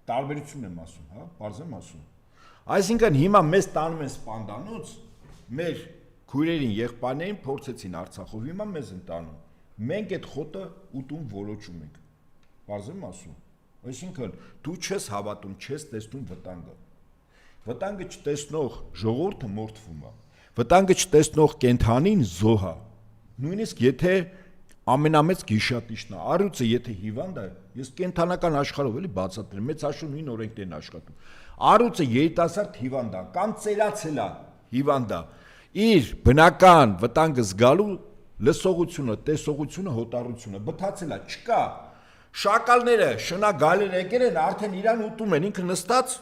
տարբերություն եմ ասում, հա, բարձ եմ ասում։ Այսինքն հիմա մեզ տանում են Սպանդանոց, մեր քույրերին, եղբայրներին փորձեցին Արցախով, հիմա մեզ են տանում։ Մենք այդ խոտը ուտում որոճում ենք։ Բարձ եմ ասում։ Այսինքն դու չես հավատում, չես տեսնում վտանգը։ Վտանգը չտեսնող ժողովուրդը մորթվում է։ Վտանգը չտեսնող կենթանին զոհ է։ Նույնիսկ եթե ամենամեծ գիշատիչն է, առյուծը եթե հիվանդ է, ես կենթանական աշխարհով էլի բացատրեմ, մեծ աշխարհում նույն օրենքներն աշխատում։ Առյուծը երիտասարդ հիվանդ է, կամ ծերացել է հիվանդ է, իր բնական վտանգը զգալու լսողությունը, տեսողությունը, հոտառությունը բթացել է, չկա։ Շակալները, շնագալերը եկել են, արդեն իրան ուտում են, ինքը նստած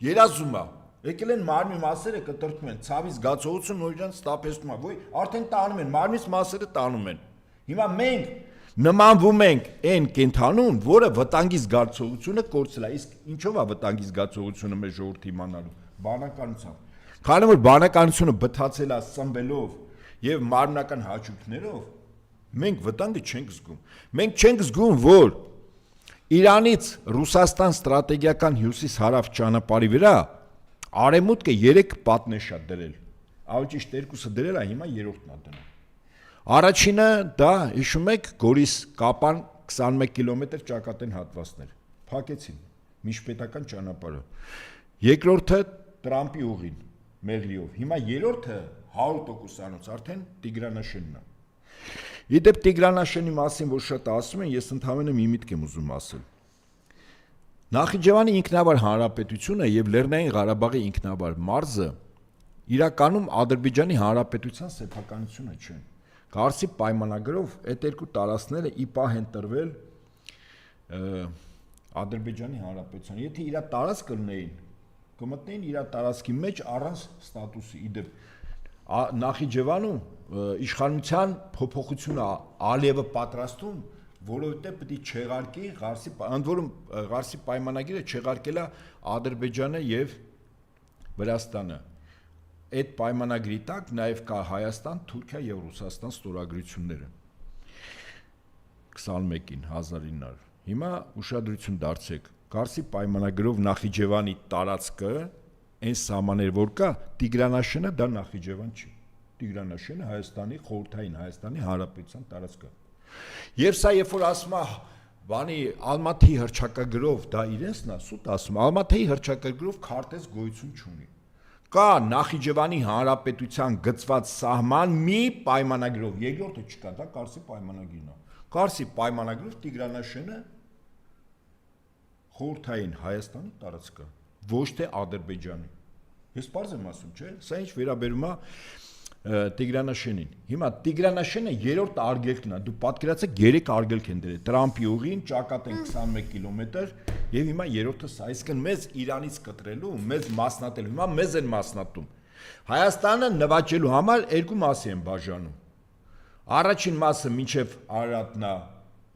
երազում է։ Եկել են մարմնի մասերը կտրտում են, ցավի զգացողությունը նոր իրան ստապեցնում է, ոյ արդեն տանում են, մարմնից մասերը տանում են։ Հիմա մենք նմանվում ենք այն կենթանուն, որը վտանգի զգացողությունը կորցրել է, իսկ ինչով է վտանգի զգացողությունը մեր ժողովրդի իմանալու, բանականությամբ։ Քանի որ բանականությունը բթացել է սնվելով եւ մարմնական հաճույքներով, մենք վտանգը չենք զգում։ Մենք չենք զգում, որ Իրանից Ռուսաստան ստրատեգիական հյուսիս-հարավ ճանապարհի վրա արևմուտքը 3 պատնեշ է դրել։ Ավելի ճիշտ 2-ը դրել է, հիմա 3-ն է դնում։ Առաջինը դա հիշում եք Գորիս-Կապան 21 կիլոմետր ճակատեն հատվածներ։ Փակեցին միջպետական ճանապարհը։ Երկրորդը Տրամպի ուղին Մեղրիով։ Հիմա երրորդը 100%-անոց արդեն Տիգրանաշենն է։ Իդեպ Տիգրանաշենի մասին որ շատ ասում են, ես ընդհանրապես մի միտք եմ ուզում ասել։ Նախիջևանի ինքնավար հանրապետությունը եւ Լեռնային Ղարաբաղի ինքնավար մարզը իրականում Ադրբեջանի հանրապետության սեփականությունը չեն։ Կարսի պայմանագրով այդ երկու տարածքները ի պահ են տրվել Ադրբեջանի հանրապետության։ Եթե իր տարածքը լինեին, կմտնեին իր տարածքի մեջ առանց ստատուսի։ Իդեպ Նախիջևանում իշխանության փոփոխությունը Ալիևը պատրաստում, որովհետև պետք է չեղարկի Ղարսի, ընդ որում Ղարսի պայմանագիրը չեղարկել է Ադրբեջանը եւ Վրաստանը։ Այդ պայմանագրի տակ նաեւ կա Հայաստան, Թուրքիա եւ Ռուսաստան ստորագրությունները 21-ին 1900։ Հիմա ուշադրություն դարձեք, Ղարսի պայմանագրով Նախիջևանի տարածքը այն սահմաններ որ կա, Տիգրանաշենը դա Նախիջևան չի։ Տիգրանաշենը Հայաստանի խորհրդային Հայաստանի Հանրապետության տարածքը։ Եվ սա երբ որ ասում է բանի Ալմաթիի հռչակագրով դա իրենցն է, սուտ ասում, Ալմաթիի հռչակագրով քարտեզ գոյություն չունի։ Կա Նախիջևանի Հանրապետության գծված սահման մի պայմանագրով, երկրորդը չկա, դա Կարսի պայմանագիրն է։ Կարսի պայմանագրով Տիգրանաշենը խորհրդային Հայաստանի տարածքը, ոչ թե Ադրբեջանի։ Ես բարձ եմ ասում, չէ՞։ Սա ինչ վերաբերում է Տիգրանաշենին։ Հիմա Տիգրանաշենը երրորդ արգելքն է։ Դու պատկերացեք 3 արգելք են դրել։ Տրամպի ուղին, ճակատեն 21 կիլոմետր, եւ հիմա երրորդը սա, այսինքն մեզ Իրանից կտրելու, մեզ մասնատելու։ Հիմա մեզ են մասնատում։ Հայաստանը նվաճելու համար երկու մասի են բաժանում։ Առաջին մասը մինչև Արարատնա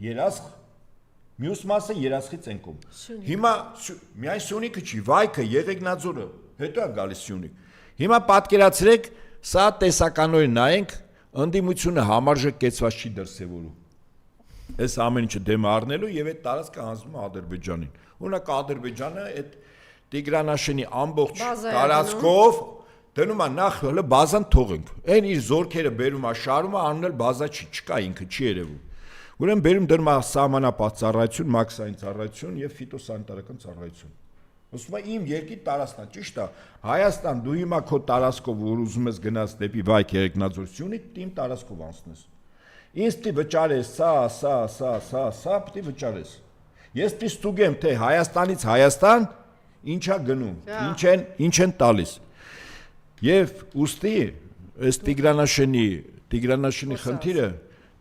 Երասխ, մյուս մասը Երասխից են կողմ։ Հիմա միայն Սյունիքը չի, Վայքը, Եղեգնաձորը, հետո է գալիս Սյունիք։ Հիմա պատկերացրեք, սա տեսականորեն նայենք, ընդդիմությունը համարժեք կեցված չի դրսևորում։ Այս ամեն ինչը դեմ առնելու եւ այդ տարածքը հանձնում է Ադրբեջանին։ Օրինակ Ադրբեջանը այդ Տիգրանաշենի ամբողջ տարածքով դնում է նախ հələ բազան թողենք։ Այն իր զորքերը բերում է, շարում է, անունել բազա չի, չկա ինքը, չի երևում։ Ուրեմն բերում դնում է սահմանապահ ծառայություն, մաքսային ծառայություն եւ ֆիտոսանիտարական ծառայություն։ Ասում է իմ երկի տարածքն է, ճիշտ է։ Հայաստան դու հիմա քո տարածքով որ ուզում ես գնաս դեպի Վայք Եղեգնաձոր Սյունիք, իմ տարածքով անցնես։ Ինձ պիտի վճարես սա, պիտի վճարես։ Ես պիտի ստուգեմ, թե Հայաստանից Հայաստան ինչա գնում, ինչ են տալիս։ Եվ ուստի այս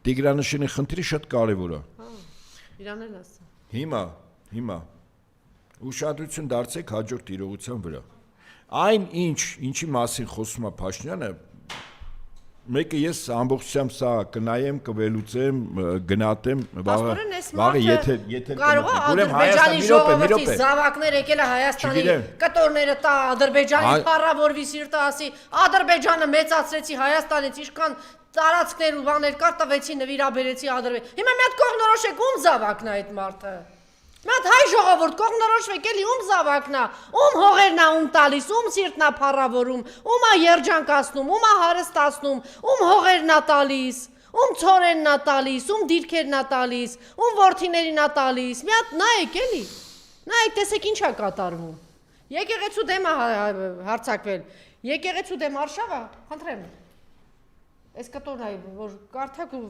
Տիգրանաշենի խնդիրը շատ կարևոր է։ Իրան էլ ասա։ Հիմա ուշադրություն դարձեք հաջորդ իրողության վրա։ Այն ինչի մասին խոսում է Փաշինյանը, մեկը ես ամբողջությամբ սա կնայեմ, կվելուծեմ, գնահատեմ, վաղը եթե կարող է Ադրբեջանի ժողովրդի զավակներ եկել է Հայաստանի կտորները տա Ադրբեջանի փառավորվի սիրտը ասի Ադրբեջանը մեծացրեցի Հայաստանից ինչքան տարածքներ ու բաներ կար տվեցի նվիրաբերեցի Ադրբեջան։ Հիմա մի հատ կողմնորոշեք ում զավակն է այդ մարդը։ Մատ հայ ժողովուրդ կողմնորոշվեք էլի ում զավակնա, ում հողերնա ում տալիս, ում սիրտնա փառավորում, ումա երջանկացնում, ումա հարստացնում, ում հողերնա տալիս, ում ցորեննա տալիս, ում դիրքերնա տալիս, ում որդիներինա տալիս։ Մի հատ նայեք էլի։ Նայեք, տեսեք ինչա կատարվում։ Եկեղեցու դեմ հարցակվել։ Եկեղեցու դեմ արշավը, խնդրեմ։ Այս կտորն այ որ կարդակ ու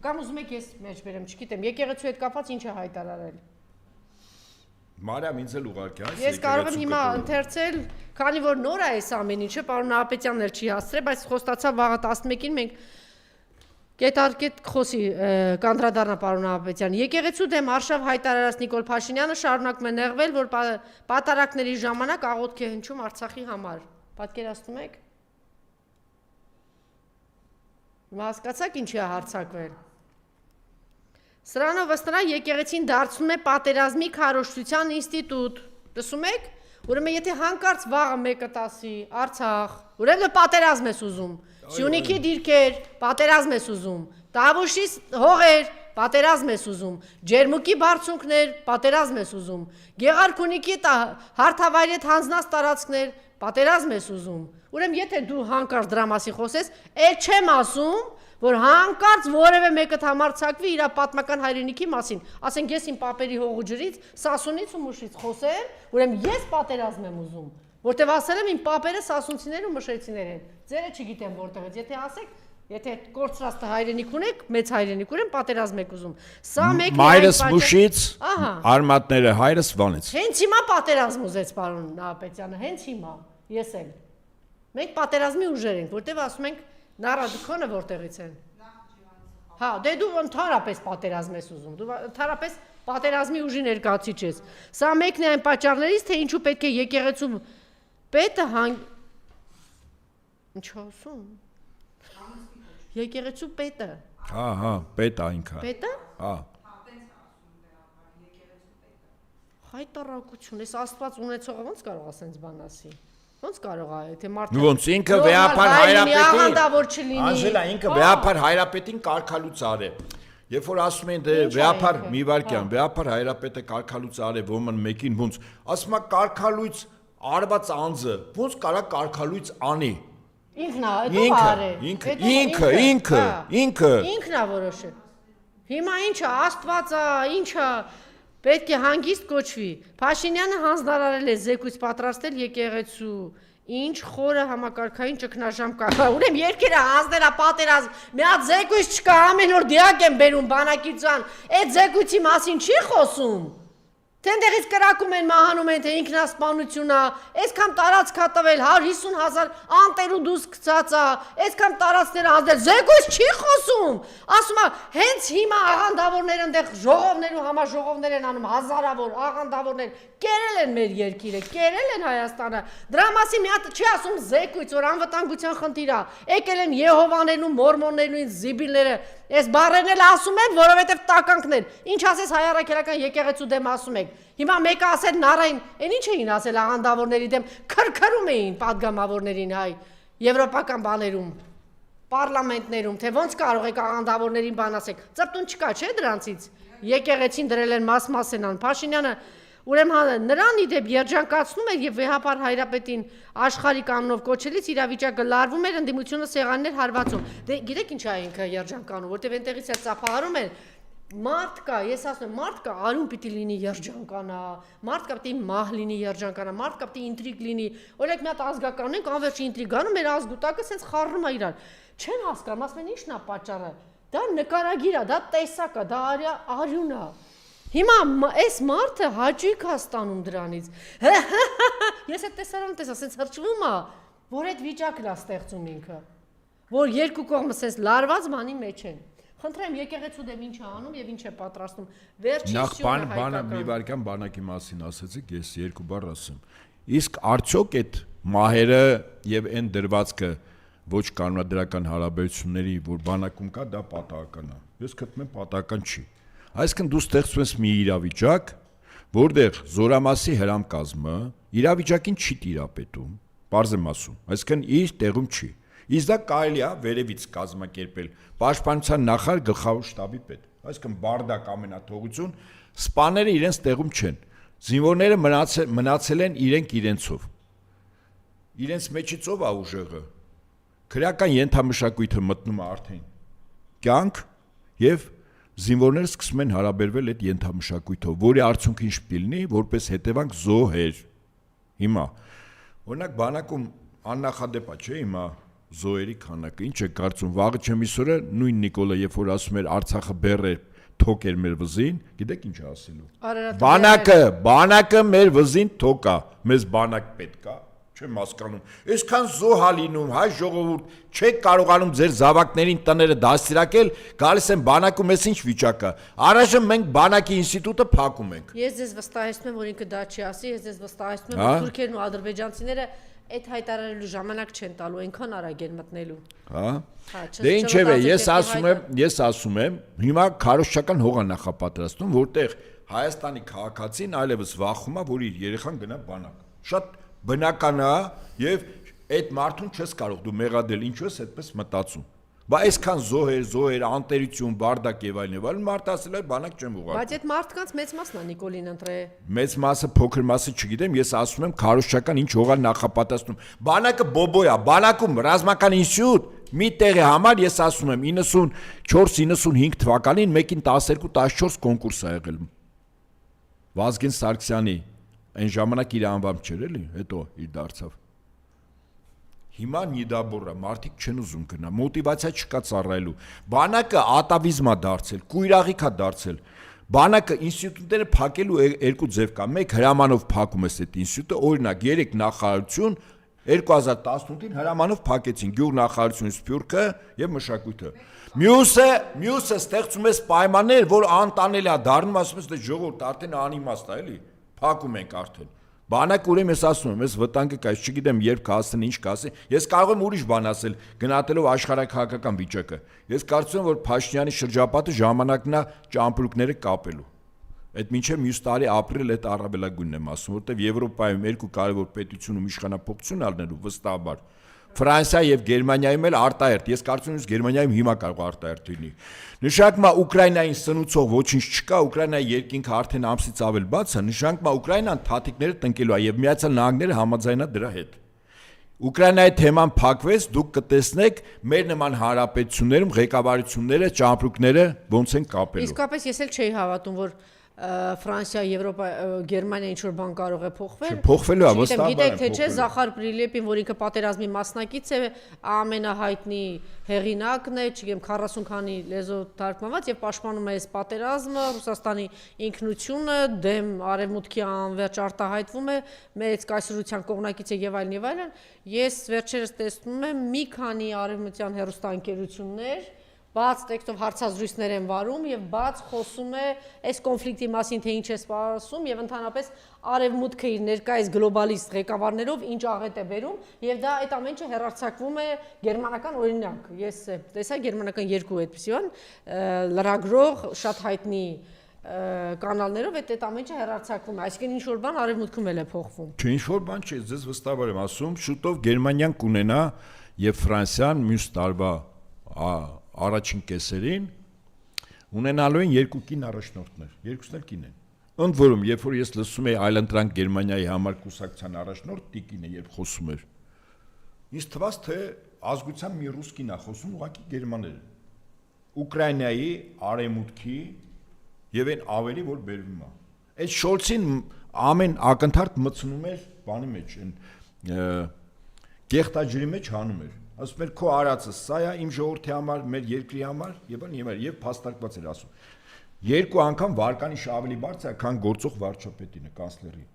կամ ուզում եք ես մեջ բերեմ, չգիտեմ, եկեղեցու հետ կապված ինչ է հայտարարել։ Մարիամ ինձ էլ ուղարկի, այս ես կարող եմ հիմա ընթերցել, քանի որ նոր է այս ամեն ինչը, պարոն Նահապետյանն էլ չի հասցրել, բայց խոստացավ վաղը 11-ին մենք կետարկետ խոսի կանդրադառնա պարոն Նահապետյան։ Եկեղեցու դեմ արշավ հայտարարած Նիկոլ Փաշինյանը շարունակում է նեղվել, որ պատարակների ժամանակ աղոթք է հնչում Արցախի համար։ Պատկերացնում եք։ Հիմա հասկացաք ինչի է հարցակվել։ Սրանով ըստ նրա եկեղեցին դարձնում է պատերազմի քարոզչության ինստիտուտ։ Լսում եք։ Ուրեմն եթե հանկարծ վաղը մեկը տասի Արցախ, ուրեմն պատերազմ ես ուզում։ Սյունիքի դիրքեր, պատերազմ ես ուզում։ Տավուշի հողեր, պատերազմ ես ուզում։ Ջերմուկի բարձունքներ, պատերազմ ես ուզում։ Գեղարքունիքի հարթավայրի հետ հանձնած տարածքներ, պատերազմ ես ուզում։ Ուրեմն եթե դու հանկարծ դրա մասին խոսես, ել չեմ ասում, որ հանկարծ որևէ մեկը համարցակվի իր պատմական հայրենիքի մասին, ասենք ես իմ պապերի հողու ջրից, Սասունից ու Մշից խոսեմ, ուրեմն ես պատերազմ եմ ուզում, որտեվ ասել եմ իմ պապերը սասունցիներ ու մշեցիներ են։ Ձերը չգիտեմ որտեղից, եթե ասեք, եթե կորցրած հայրենիք ունեք, մեծ հայրենիք ունեմ, պատերազմ եք ուզում։ Սա մեկն է մայրս Մուշից, արմատները հայրս Վանից։ Հենց հիմա պատերազմ ուզեց պարոն Նահապետյանը, հենց հիմա, ես էլ։ Մենք պատերազմի ուժեր ենք, որտեվ ասում ենք նարադուքոնը որտեղից են։ Հա, դե դու ընդհանրապես պատերազմ ես ուզում, դու ընդհանրապես պատերազմի ուժի ներկայացուցիչ ես։ Սա մեկն է այն պատճառներից, թե ինչու պետք է եկեղեցու պետը Ինչ ասում։ Եկեղեցու պետը։ Հա, պետը այնքան։ Պետը։ Հա։ Հայտարարություն, ես Աստված ունեցողը ոնց կարող ասենց բան ասի։ Ոնց կարող է, եթե մարդը Ոնց ինքը վեհապար հայրապետին աղանդավոր չլինի։ Անժելա ինքը վեհապար հայրապետին կարգալուց արել։ Երբ որ ասում են դե վեհապար մի վարքյան, վեհապար հայրապետը կարգալուց արել, ոմն մեկին ոնց, ասում է կարգալույց արված անձը, ոնց կարա կարգալույց անի։ Ինքն է, դու արել։ Ինքն է որոշել։ Հիմա ինչա, Աստվածա, ինչա պետք է հանգիստ կոչվի։ Փաշինյանը հանձնարարել է զեկույց պատրաստել եկեղեցու։ Ինչ խորը համակարգային ճգնաժամ կա։ Ուրեմն երկերը հանձնելա պատերազմ։ Մի հատ զեկույց չկա, ամեն օր դիակ են բերում բանակիցան։ Այդ զեկույցի մասին չի խոսում։ Տենդերից կրակում են մահանում են, թե ինքնասպանություն է, այսքան տարածք է տվել, 150,000 անտեր ու դուս գցած է, այսքան տարածքներ հանձնել, զեկույց չի խոսում։ Ասում է, հենց հիմա աղանդավորները այնտեղ ժողովներ ու համաժողովներ են անում, հազարավոր աղանդավորներ կերել են մեր երկիրը, կերել են Հայաստանը։ Դրա մասին մի հատ չի ասում զեկույց, որ անվտանգության խնդիր է։ Եկել են Եհովաներն ու մորմոններն ու զիբիլները, այս բառերն էլ ասում են, որովհետև տականքն են։ Ինչ ասես հայ առաքելական եկեղեցու դեմ ասում եք։ Հիմա մեկը ասել նարային, այն ինչ էին ասել աղանդավորների դեմ, քրքրում էին падգամավորներին հայ եվրոպական բաներում, պարլամենտներում, թե ոնց կարող եք աղանդավորներին բան ասեք։ Ծրտուն չկա, չէ՞ դրանցից։ Եկեղեցին դրել են մաս-մասենան Փաշինյանը Ուրեմն նրան իդեպ երջանկացնում էր եւ վեհապար հայրապետին աշխարհի կանոնով կոչելից իրավիճակը լարվում էր, ընդդիմությունը սեղաններ հարվածում։ Դե գիտեք ինչ է ինքը երջանկանում, որտեվ այնտեղից է ծափահարում են մարդ կա, ես ասում եմ, մարդ կա, արուն պիտի լինի երջանկանա, մարդ կա պիտի մահ լինի երջանկանա, մարդ կա պիտի ինտրիգ լինի։ Օրինակ մի հատ ազգական ունենք, անverջ ինտրիգանում մեր ազգուտակը սենց խառնում է իրար։ Չեն հասկանում, ասում են ի՞նչն է պատճառը։ Դա նկարագիր է, դա տեսակ է, դա արյուն է։ Հիմա այս մարդը հաճույք է ստանում դրանից։ Ես այդ տեսարանը տեսա, սենց հրճվում է, որ այդ վիճակն է ստեղծում ինքը, որ երկու կողմը սենց լարված բանի մեջ են։ Խնդրեմ եկեղեցու դեմ ինչ է անում եւ ինչ է պատրաստում։ Վերջին սյունը հայկական։ Նախ մի վարքան բանակի մասին ասացիք, ես երկու բառ ասեմ։ Իսկ արդյոք այդ մահերը եւ այն դրվածքը ոչ կանոնադրական հարաբերությունների, որ բանակում կա, դա պատահական է։ Ես գտնում եմ պատահական չի։ Այսինքն դու ստեղծում ես մի իրավիճակ, որտեղ զորամասի հրամկազմը իրավիճակին չի տիրապետում, պարզ եմ ասում, այսինքն իր տեղում չի։ Իսկ դա կարելի է վերևից կազմակերպել պաշտպանության նախարար գլխավոր շտաբի պետ, այսինքն բարդակ ամենաթողություն, Սպաները իրենց տեղում չեն։ Զինվորները մնացել են իրենցով։ Իրենց մեջից ով է ուժեղը։ Քրեական ենթամշակույթը մտնում է արդեն կյանք եւ զինվորները սկսում են հարաբերվել այդ ենթամշակույթով, որի արդյունքը ինչ պիտի լինի, որպես հետևանք զոհեր։ Հիմա օրինակ բանակում աննախադեպ է, չէ՞, հիմա զոհերի քանակը, ինչ է կարծում, վաղը չեմ իսօրը նույն Նիկոլը, երբ որ ասում էր Արցախը բեռ է, թոք էր մեր վզին, գիտեք ինչ է ասելու։ Բանակը մեր վզին թոք է, մեզ բանակ պետք է, չեմ հասկանում։ Այսքան զոհ է լինում, հայ ժողովուրդ, չեք կարողանում ձեր զավակներին տները դաստիարակել, գալիս են բանակում, էս ինչ վիճակը։ Առայժմ մենք բանակի ինստիտուտը փակում ենք։ Ես ձեզ վստահեցնում եմ, որ ինքը դա չի ասի, ես ձեզ վստահեցնում եմ, որ թուրքերն ու ադրբեջանցիները այդ հայտարարելու ժամանակ չեն տալու, այնքան արագ են մտնելու։ Հա։ Դե ինչևէ, ես ասում եմ, հիմա քարոզչական հող է նախապատրաստում, որտեղ Հայաստանի քաղաքացին այլևս վախում է, որ իր երեխան գնա բանակ։ Շատ բնական է եւ այդ մարդուն չես կարող դու մեղադրել, ինչու ես այդպես մտածում։ Բա այսքան զոհեր, անտերություն, բարդակ եւ այլն, մարդ ասել է բանակ չեմ ուղարկում։ Բայց այդ մարդկանց մեծ մասն է Նիկոլին ընտրե։ Մեծ մասը, փոքր մասը չգիտեմ, ես ասում եմ քարոզչական ինչ հող է նախապատրաստում։ Բանակը բոբոյ է, բանակում ռազմական ինստիտուտ մի տեղի համար ես ասում եմ 94-95 թվականին մեկին 12-14 կոնկուրս ա եղել։ Վազգեն Սարգսյանի այն ժամանակ իր անվամբ չէր էլի, հետո իր դարձավ։ Հիմա նիդաբորա մարդիկ չեն ուզում գնա, մոտիվացիա չկա ծառայելու։ Բանակը ատավիզմ է դարձել, կույրաղիք է դարձել։ Բանակը ինստիտուտները փակելու երկու ձև կա։ Մեկ հրամանով փակում ես այդ ինստիտուտը, օրինակ 3 նախարարություն 2018-ին հրամանով փակեցին գյուղնախարարություն Սփյուռքը եւ մշակույթը։ Մյուսը ստեղծում ես պայմաններ, որ անտանելի է դառնում, ասում ես դե ժողովուրդ արդեն անիմաստ է, էլի։ Փակում ենք արդեն։ Բանակ ուրեմն ես ասում եմ, ես վտանգը կա, չգիտեմ երբ կհասնի, ինչ կասի։ Ես կարող եմ ուրիշ բան ասել, գնահատելով աշխարհակահաղական վիճակը։ Ես կարծում եմ, որ Փաշինյանի շրջապատը ժամանակն է ճամպրուկները կապելու։ Այդ մինչև մյուս տարի ապրիլ այդ առավելագույնն եմ ասում, որտեղ Եվրոպայում երկու կարևոր պետություն ու իշխանափոխություն ալնելու վստահաբար Ֆրանսիա եւ Գերմանիայում էլ արտահերթ։ Ես կարծում եմ, Գերմանիայում հիմա կարող արտահերթ լինի։ Նշանակում է Ուկրաինային սնուցող ոչինչ չկա, Ուկրաինայի երկինքը արդեն ամսից ավել բաց է, նշանակում է Ուկրաինան թաթիկները տնկելու է եւ Միացյալ Նահանգները համաձայնա դրա հետ։ Ուկրաինայի թեման փակվեց, դուք կտեսնեք մեր նման հանրապետություններում ղեկավարությունները, ճամպրուկները ոնց են կապելու։ Իսկապես ես էլ չէի հավատում, որ Ֆրանսիա, Եվրոպա, Գերմանիա ինչ որ բան կարող է փոխվել։ Փոխվելու է, վստահ եմ։ Գիտեք թե չէ, Զախար Պրիլեպին, որ ինքը պատերազմի մասնակից է, ամենահայտնի հեղինակն է, չգիտեմ 40 քանի լեզու թարգմանված եւ պաշտպանում է այս պատերազմը, Ռուսաստանի ինքնությունը, դեմ արևմուտքի անվերջ արտահայտվում է, մեծ կայսրության կողմնակից է եւ այլն։ Ես վերջերս տեսնում եմ մի քանի արևմտյան հեռուստաընկերություններ բաց տեքստով հարցազրույցներ են վարում եւ բաց խոսում է այս կոնֆլիկտի մասին, թե ինչ է սպասում եւ ընդհանրապես արևմուտքը իր ներկայիս գլոբալիստ ղեկավարներով ինչ աղետ է բերում եւ դա այդ ամենը հերարցակվում է գերմանական օրինակ։ Ես տեսա գերմանական երկու այդպիսի բան լրագրող շատ հայտնի կանալներով այդ ամենը հերարցակվում է, այսինքն ինչ որ բան արևմուտքում էլ է փոխվում։ Չէ, ինչ որ բան չէ, ձեզ վստահաբար եմ ասում, շուտով Գերմանիան կունենա եւ Ֆրանսիան մյուս տարվա առաջին կեսերին ունենալու են երկու կին առաջնորդներ, երկուսն էլ կին են։ Ընդ որում, երբ որ ես լսում եի այլընտրանք Գերմանիայի համար կուսակցության առաջնորդ տիկինը, երբ խոսում էր, ինձ թվաց, թե ազգությամբ մի ռուս կին է խոսում, ուղղակի գերմաները։ Ուկրաինայի արևմուտքի եւ այն ավերի, որ բերվում է։ Այդ Շոլցին ամեն ակնթարթ մցնում էր բանի մեջ, այն կեղտաջրի մեջ հանում էր։ Ասում էր քո արածը սա է իմ ժողովրդի համար, մեր երկրի համար եւ փաստարկված էր ասում։ Երկու անգամ վարկանիշ ավելի բարձր է, քան գործող վարչապետինը, կանցլերի։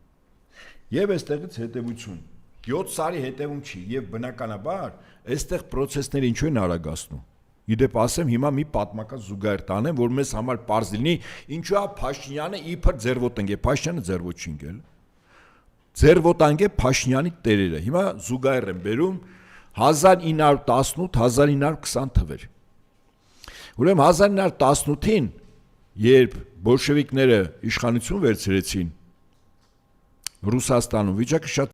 Եվ այստեղից հետևություն 7 տարի հետևում չի եւ բնականաբար այստեղ process-ները ինչու են արագացնում։ Իդեպ ասեմ հիմա մի պատմական զուգահեռ տանեմ, որ մեզ համար պարզ լինի, ինչու է Փաշինյանը իբր ձերվոտանգ է, Փաշինյանը ձերվոչինգ է։ Ձերվոտանգ է Փաշինյանի տերերը։ Հիմա զուգահեռ եմ բերում 1918-1920 թվեր։ Ուրեմն 1918-ին, երբ բոլշևիկները իշխանություն վերցրեցին Ռուսաստանում, վիճակը շատ